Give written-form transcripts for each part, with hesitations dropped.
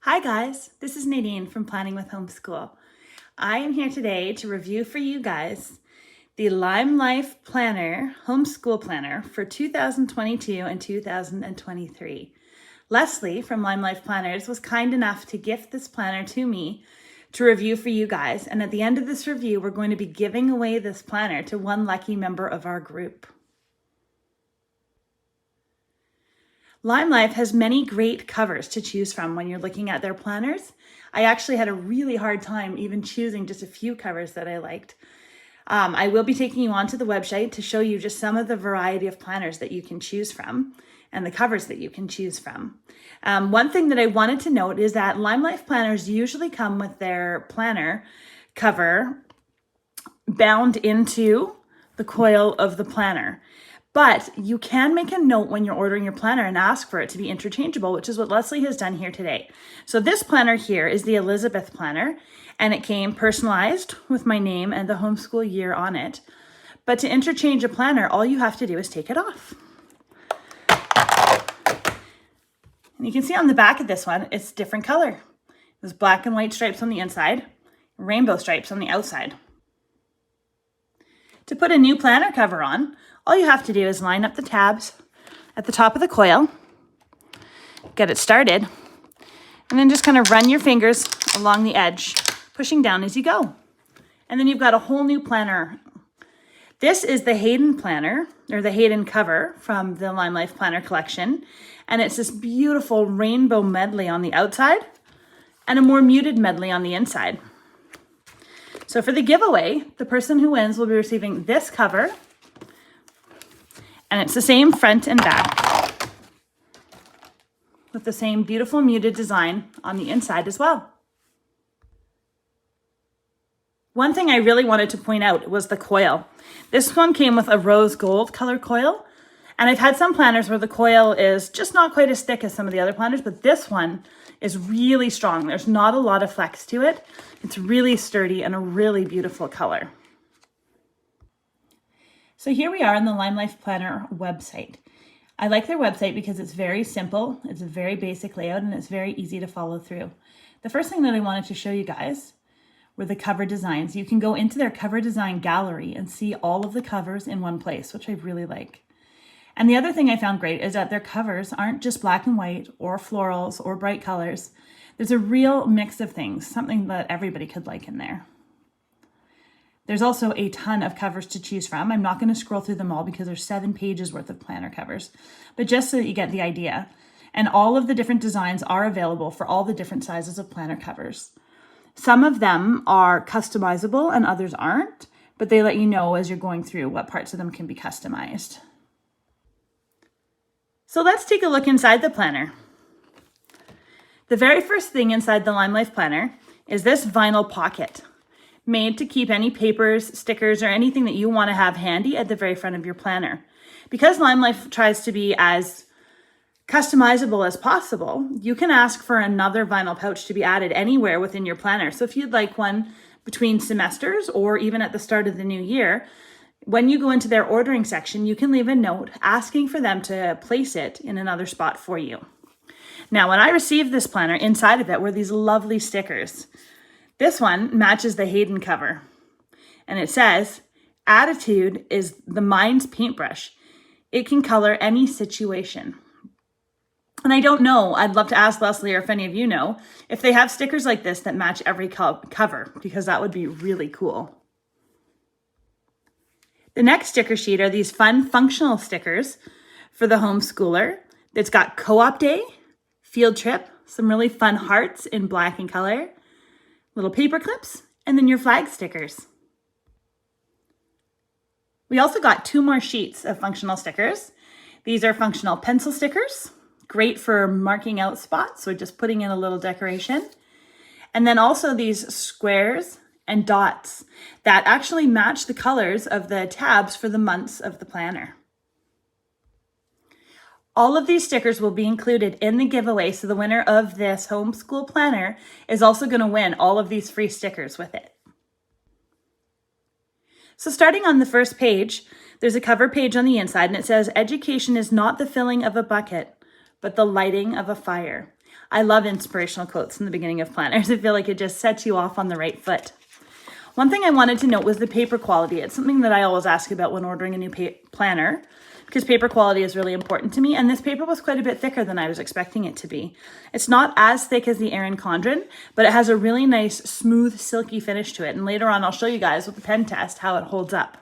Hi guys, this is Nadine from Planning with Homeschool. I am here today to review for you guys the Limelife Planner, Homeschool Planner for 2022 and 2023. Leslie from Limelife Planners was kind enough to gift this planner to me to review for you guys. And at the end of this review, we're going to be giving away this planner to one lucky member of our group. Limelife has many great covers to choose from when you're looking at their planners. I actually had a really hard time even choosing just a few covers that I liked. I will be taking you onto the website to show you just some of the variety of planners that you can choose from and the covers that you can choose from. One thing that I wanted to note is that Limelife planners usually come with their planner cover bound into the coil of the planner. But you can make a note when you're ordering your planner and ask for it to be interchangeable, which is what Leslie has done here today. So this planner here is the Elizabeth planner, and it came personalized with my name and the homeschool year on it. But to interchange a planner, all you have to do is take it off. And you can see on the back of this one, it's different color. There's black and white stripes on the inside, rainbow stripes on the outside. To put a new planner cover on, all you have to do is line up the tabs at the top of the coil, get it started, and then just kind of run your fingers along the edge, pushing down as you go. And then you've got a whole new planner. This is the Hayden planner, or the Hayden cover from the Limelife Planner collection. And it's this beautiful rainbow medley on the outside and a more muted medley on the inside. So for the giveaway, the person who wins will be receiving this cover, and it's the same front and back with the same beautiful muted design on the inside as well. One thing I really wanted to point out was the coil. This one came with a rose gold color coil, and I've had some planners where the coil is just not quite as thick as some of the other planners, but this one is really strong. There's not a lot of flex to it. It's really sturdy and a really beautiful color. So here we are on the Limelife Planner website. I like their website because it's very simple, it's a very basic layout, and it's very easy to follow through. The first thing that I wanted to show you guys were the cover designs. You can go into their cover design gallery and see all of the covers in one place, which I really like. And the other thing I found great is that their covers aren't just black and white or florals or bright colors. There's a real mix of things, something that everybody could like in there. There's also a ton of covers to choose from. I'm not going to scroll through them all because there's 7 pages worth of planner covers, but just so that you get the idea. And all of the different designs are available for all the different sizes of planner covers. Some of them are customizable and others aren't, but they let you know as you're going through what parts of them can be customized. So let's take a look inside the planner. The very first thing inside the Limelife planner is this vinyl pocket, made to keep any papers, stickers, or anything that you want to have handy at the very front of your planner. Because Limelife tries to be as customizable as possible, you can ask for another vinyl pouch to be added anywhere within your planner. So if you'd like one between semesters or even at the start of the new year, when you go into their ordering section, you can leave a note asking for them to place it in another spot for you. Now, when I received this planner, inside of it were these lovely stickers. This one matches the Hayden cover, and it says, "Attitude is the mind's paintbrush. It can color any situation." And I don't know, I'd love to ask Leslie, or if any of you know, if they have stickers like this that match every cover, because that would be really cool. The next sticker sheet are these fun functional stickers for the homeschooler. It's got co-op day, field trip, some really fun hearts in black and color, little paper clips, and then your flag stickers. We also got 2 more sheets of functional stickers. These are functional pencil stickers, great for marking out spots or just putting in a little decoration. And then also these squares and dots that actually match the colors of the tabs for the months of the planner. All of these stickers will be included in the giveaway, so the winner of this homeschool planner is also going to win all of these free stickers with it. So starting on the first page, there's a cover page on the inside, and it says, "Education is not the filling of a bucket, but the lighting of a fire." I love inspirational quotes in the beginning of planners. I feel like it just sets you off on the right foot. One thing I wanted to note was the paper quality. It's something that I always ask about when ordering a new planner, because paper quality is really important to me, and this paper was quite a bit thicker than I was expecting it to be. It's not as thick as the Erin Condren, but it has a really nice, smooth, silky finish to it, and later on I'll show you guys with the pen test how it holds up.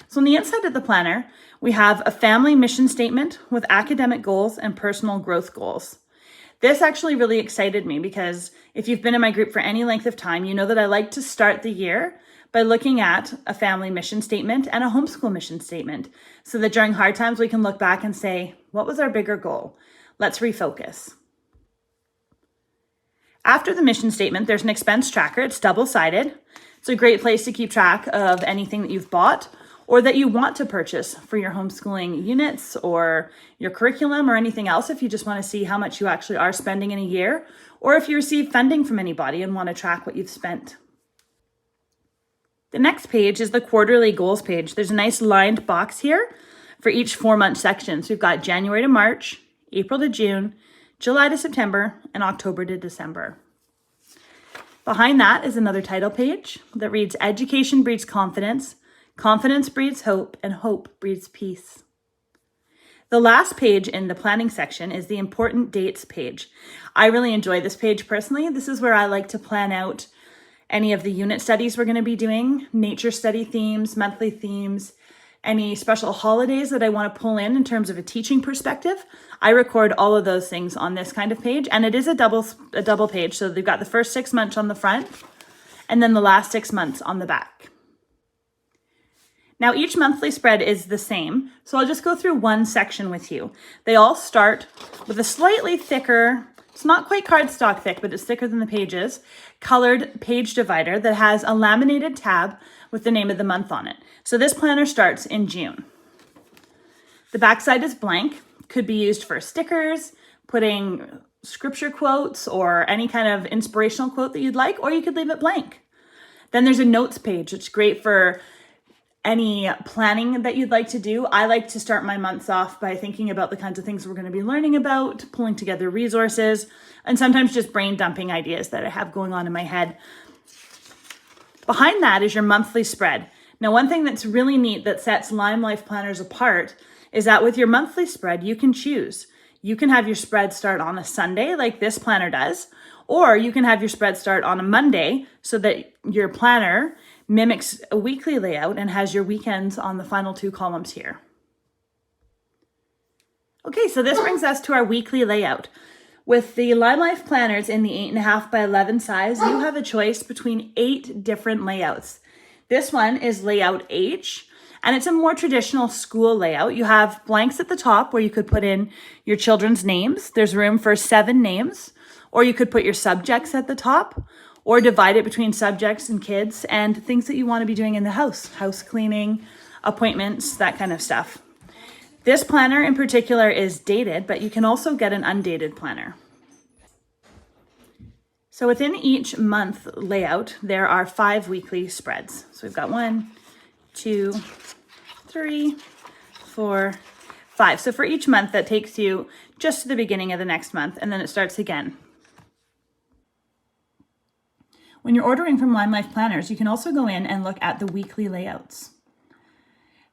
So on the inside of the planner, we have a family mission statement with academic goals and personal growth goals. This actually really excited me because if you've been in my group for any length of time, you know that I like to start the year by looking at a family mission statement and a homeschool mission statement so that during hard times we can look back and say, what was our bigger goal? Let's refocus. After the mission statement, there's an expense tracker. It's double-sided. It's a great place to keep track of anything that you've bought or that you want to purchase for your homeschooling units or your curriculum or anything else if you just want to see how much you actually are spending in a year, or if you receive funding from anybody and want to track what you've spent. The next page is the quarterly goals page. There's a nice lined box here for each 4-month section. So we've got January to March, April to June, July to September, and October to December. Behind that is another title page that reads Education Breeds Confidence, Confidence breeds hope, and hope breeds peace. The last page in the planning section is the important dates page. I really enjoy this page personally. This is where I like to plan out any of the unit studies we're going to be doing, nature study themes, monthly themes, any special holidays that I want to pull in terms of a teaching perspective. I record all of those things on this kind of page, and it is a double page. So they've got the first 6 months on the front and then the last 6 months on the back. Now, each monthly spread is the same, so I'll just go through one section with you. They all start with a slightly thicker, it's not quite cardstock thick, but it's thicker than the pages, colored page divider that has a laminated tab with the name of the month on it. So this planner starts in June. The backside is blank, could be used for stickers, putting scripture quotes or any kind of inspirational quote that you'd like, or you could leave it blank. Then there's a notes page, which is great for any planning that you'd like to do. I like to start my months off by thinking about the kinds of things we're going to be learning about, pulling together resources, and sometimes just brain dumping ideas that I have going on in my head. Behind that is your monthly spread. Now, one thing that's really neat that sets Limelife planners apart is that with your monthly spread, you can choose. You can have your spread start on a Sunday like this planner does, or you can have your spread start on a Monday so that your planner mimics a weekly layout and has your weekends on the final 2 columns here. Okay, so this brings us to our weekly layout. With the Limelife planners in the 8.5 by 11 size, you have a choice between 8 different layouts. This one is layout H, and it's a more traditional school layout. You have blanks at the top where you could put in your children's names. There's room for 7 names, or you could put your subjects at the top, or divide it between subjects and kids and things that you want to be doing in the house cleaning, appointments, that kind of stuff. This planner in particular is dated, but you can also get an undated planner. So within each month layout, there are 5 weekly spreads. So we've got 1, 2, 3, 4, 5. So for each month, that takes you just to the beginning of the next month, and then it starts again. When you're ordering from Limelife planners, you can also go in and look at the weekly layouts.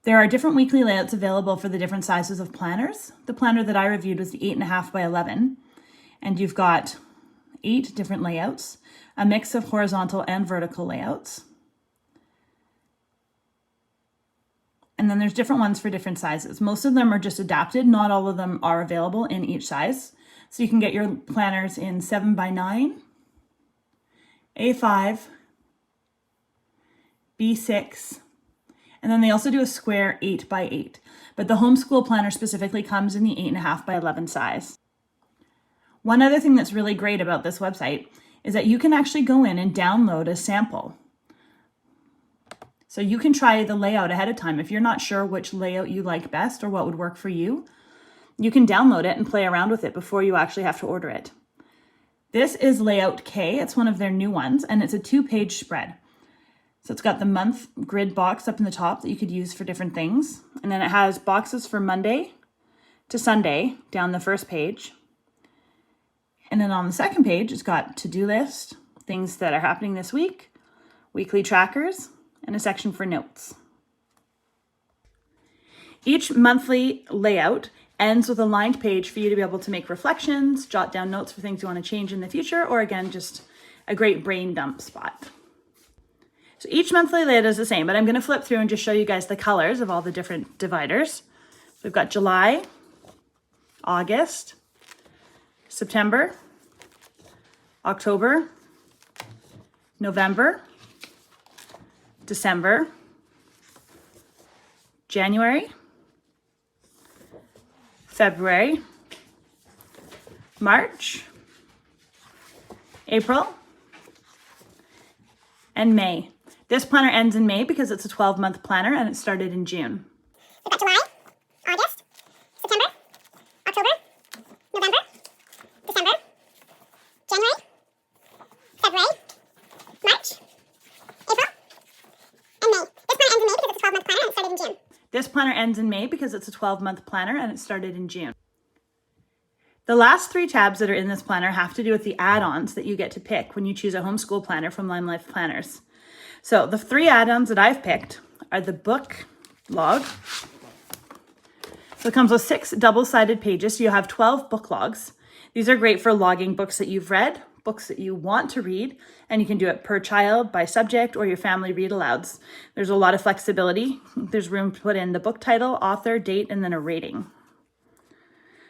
There are different weekly layouts available for the different sizes of planners. The planner that I reviewed was the 8.5 by 11, and you've got 8 different layouts, a mix of horizontal and vertical layouts. And then there's different ones for different sizes. Most of them are just adapted. Not all of them are available in each size. So you can get your planners in 7 by 9, A5, B6, and then they also do a square 8 by 8. But the homeschool planner specifically comes in the 8.5 by 11 size. One other thing that's really great about this website is that you can actually go in and download a sample. So you can try the layout ahead of time. If you're not sure which layout you like best or what would work for you, you can download it and play around with it before you actually have to order it. This is layout K. It's one of their new ones, and it's a 2-page spread. So it's got the month grid box up in the top that you could use for different things. And then it has boxes for Monday to Sunday down the first page. And then on the second page, it's got to-do list, things that are happening this week, weekly trackers, and a section for notes. Each monthly layout ends with a lined page for you to be able to make reflections, jot down notes for things you want to change in the future, or again, just a great brain dump spot. So each monthly layout is the same, but I'm going to flip through and just show you guys the colors of all the different dividers. We've got July, August, September, October, November, December, January, February, March, April, and May. This planner ends in May because it's a 12-month planner and it started in June. We've got July, August, September, October, November, December, January, February, March, April, and May. This planner ends in May because it's a 12-month planner and it started in June. The last three tabs that are in this planner have to do with the add-ons that you get to pick when you choose a homeschool planner from Limelife Planners. So the three add-ons that I've picked are the book log. So it comes with 6 double-sided pages, so you have 12 book logs. These are great for logging books that you've read, books that you want to read, and you can do it per child, by subject, or your family read-alouds. There's a lot of flexibility. There's room to put in the book title, author, date, and then a rating.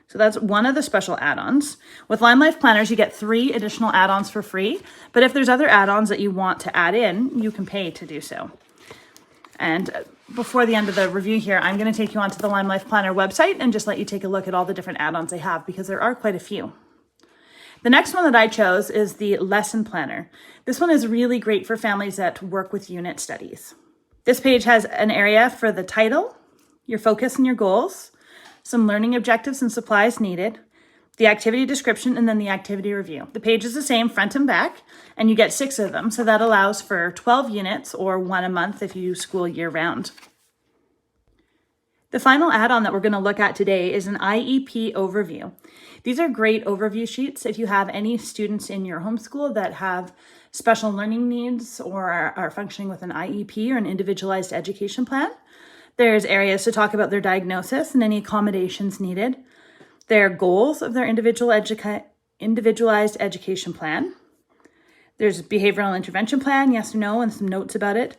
So that's one of the special add-ons. With Limelife Planners, you get 3 additional add-ons for free, but if there's other add-ons that you want to add in, you can pay to do so. And before the end of the review here, I'm going to take you onto the Limelife Planner website and just let you take a look at all the different add-ons they have, because there are quite a few. The next one that I chose is the lesson planner. This one is really great for families that work with unit studies. This page has an area for the title, your focus and your goals, some learning objectives and supplies needed, the activity description, and then the activity review. The page is the same front and back, and you get 6 of them. So that allows for 12 units or 1 a month if you school year round. The final add-on that we're going to look at today is an IEP overview. These are great overview sheets if you have any students in your homeschool that have special learning needs or are functioning with an IEP or an individualized education plan. There's areas to talk about their diagnosis and any accommodations needed, their goals of their individualized education plan. There's a behavioral intervention plan, yes or no, and some notes about it,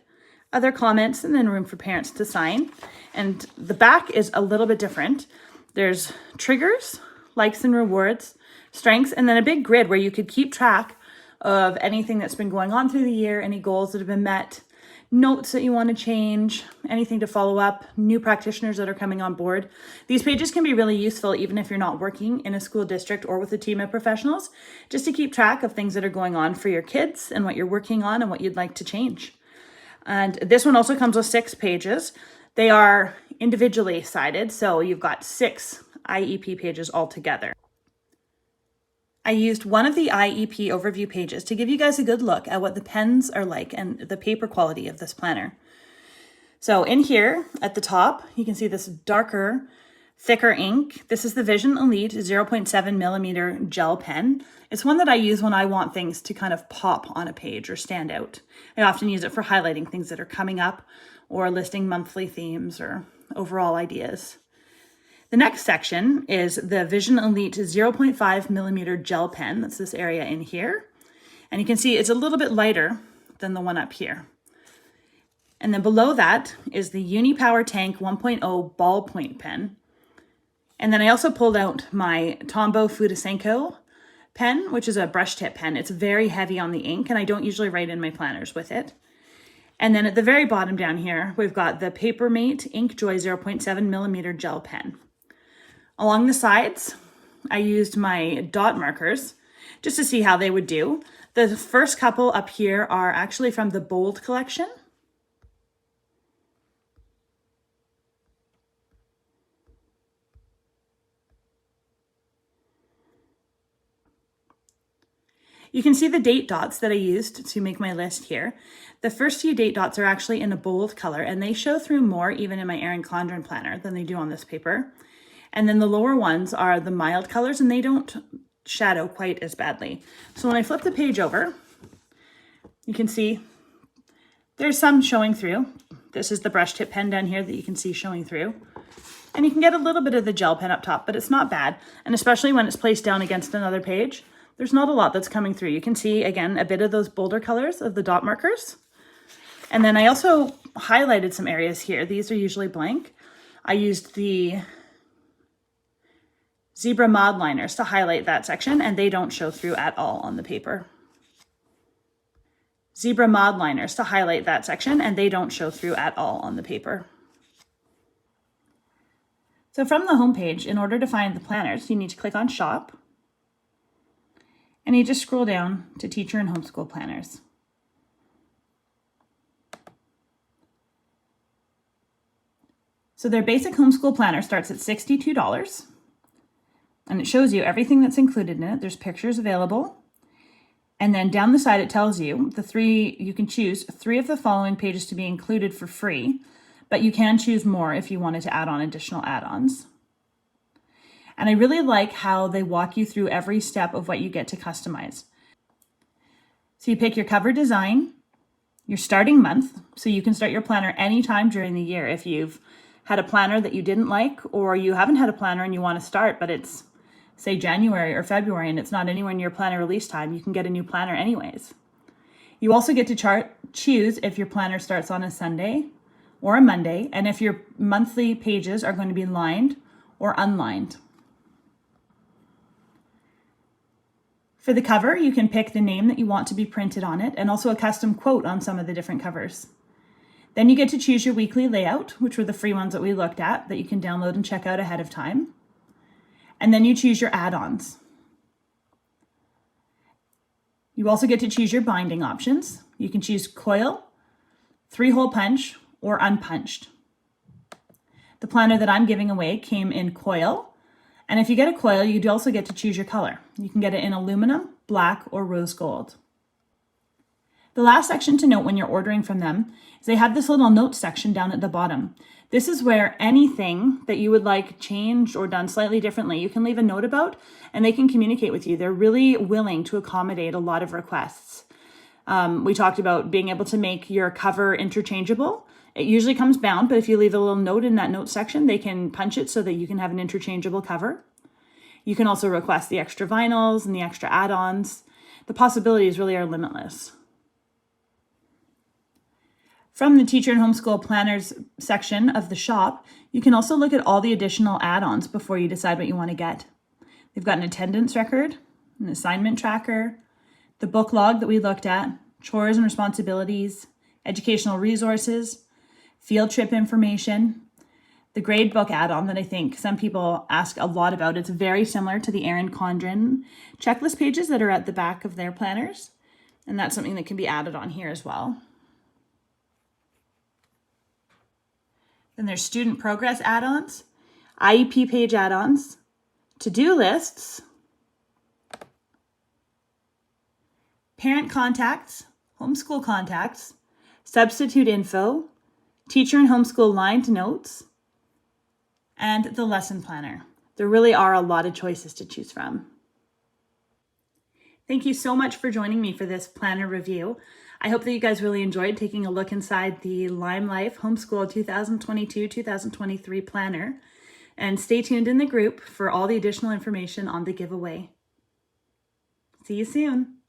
other comments, and then room for parents to sign. And the back is a little bit different. There's triggers, likes and rewards, strengths, and then a big grid where you could keep track of anything that's been going on through the year, any goals that have been met, notes that you want to change, anything to follow up, new practitioners that are coming on board. These pages can be really useful even if you're not working in a school district or with a team of professionals, just to keep track of things that are going on for your kids and what you're working on and what you'd like to change. And this one also comes with 6 pages. They are individually sided, so you've got 6 IEP pages altogether. I used one of the IEP overview pages to give you guys a good look at what the pens are like and the paper quality of this planner. So in here at the top, you can see this darker, thicker ink. This is the Vision Elite 0.7 millimeter gel pen. It's one that I use when I want things to kind of pop on a page or stand out. I often use it for highlighting things that are coming up or listing monthly themes or overall ideas. The next section is the Vision Elite 0.5 millimeter gel pen. That's this area in here. And you can see it's a little bit lighter than the one up here. And then below that is the UniPower Tank 1.0 ballpoint pen. And then I also pulled out my Tombow Fudasenko pen, which is a brush tip pen. It's very heavy on the ink, and I don't usually write in my planners with it. And then at the very bottom down here, we've got the Papermate Inkjoy 0.7 millimeter gel pen. Along the sides, I used my dot markers just to see how they would do. The first couple up here are actually from the Bold collection. You can see the date dots that I used to make my list here. The first few date dots are actually in a bold color, and they show through more even in my Erin Condren planner than they do on this paper. And then the lower ones are the mild colors, and they don't shadow quite as badly. So when I flip the page over, you can see there's some showing through. This is the brush tip pen down here that you can see showing through. And you can get a little bit of the gel pen up top, but it's not bad. And especially when it's placed down against another page, there's not a lot that's coming through. You can see, again, a bit of those bolder colors of the dot markers. And then I also highlighted some areas here. These are usually blank. I used the zebra mod liners to highlight that section, and they don't show through at all on the paper. Zebra mod liners to highlight that section, and they don't show through at all on the paper. So from the home page, in order to find the planners, you need to click on Shop, and you just scroll down to Teacher and Homeschool Planners. So their basic homeschool planner starts at $62, and it shows you everything that's included in it. There's pictures available. And then down the side, it tells you you can choose 3 of the following pages to be included for free, but you can choose more if you wanted to add on additional add-ons. And I really like how they walk you through every step of what you get to customize. So you pick your cover design, your starting month, so you can start your planner anytime during the year. If you've had a planner that you didn't like, or you haven't had a planner and you want to start, but it's say January or February and it's not anywhere near planner release time, you can get a new planner anyways. You also get to choose if your planner starts on a Sunday or a Monday, and if your monthly pages are going to be lined or unlined. For the cover, you can pick the name that you want to be printed on it, and also a custom quote on some of the different covers. Then you get to choose your weekly layout, which were the free ones that we looked at that you can download and check out ahead of time. And then you choose your add-ons. You also get to choose your binding options. You can choose coil, 3-hole punch, or unpunched. The planner that I'm giving away came in coil. And if you get a coil, you also get to choose your color. You can get it in aluminum, black, or rose gold. The last section to note when you're ordering from them is they have this little notes section down at the bottom. This is where anything that you would like changed or done slightly differently, you can leave a note about, and they can communicate with you. They're really willing to accommodate a lot of requests. We talked about being able to make your cover interchangeable. It usually comes bound, but if you leave a little note in that note section, they can punch it so that you can have an interchangeable cover. You can also request the extra vinyls and the extra add-ons. The possibilities really are limitless. From the Teacher and Homeschool Planners section of the shop, you can also look at all the additional add-ons before you decide what you want to get. They've got an attendance record, an assignment tracker, the book log that we looked at, chores and responsibilities, educational resources, field trip information, the grade book add-on that I think some people ask a lot about. It's very similar to the Erin Condren checklist pages that are at the back of their planners, and that's something that can be added on here as well. Then there's student progress add-ons, IEP page add-ons, to-do lists, parent contacts, homeschool contacts, substitute info, teacher and homeschool lined notes, and the lesson planner. There really are a lot of choices to choose from. Thank you so much for joining me for this planner review. I hope that you guys really enjoyed taking a look inside the Limelife Homeschool 2022-2023 planner. And stay tuned in the group for all the additional information on the giveaway. See you soon.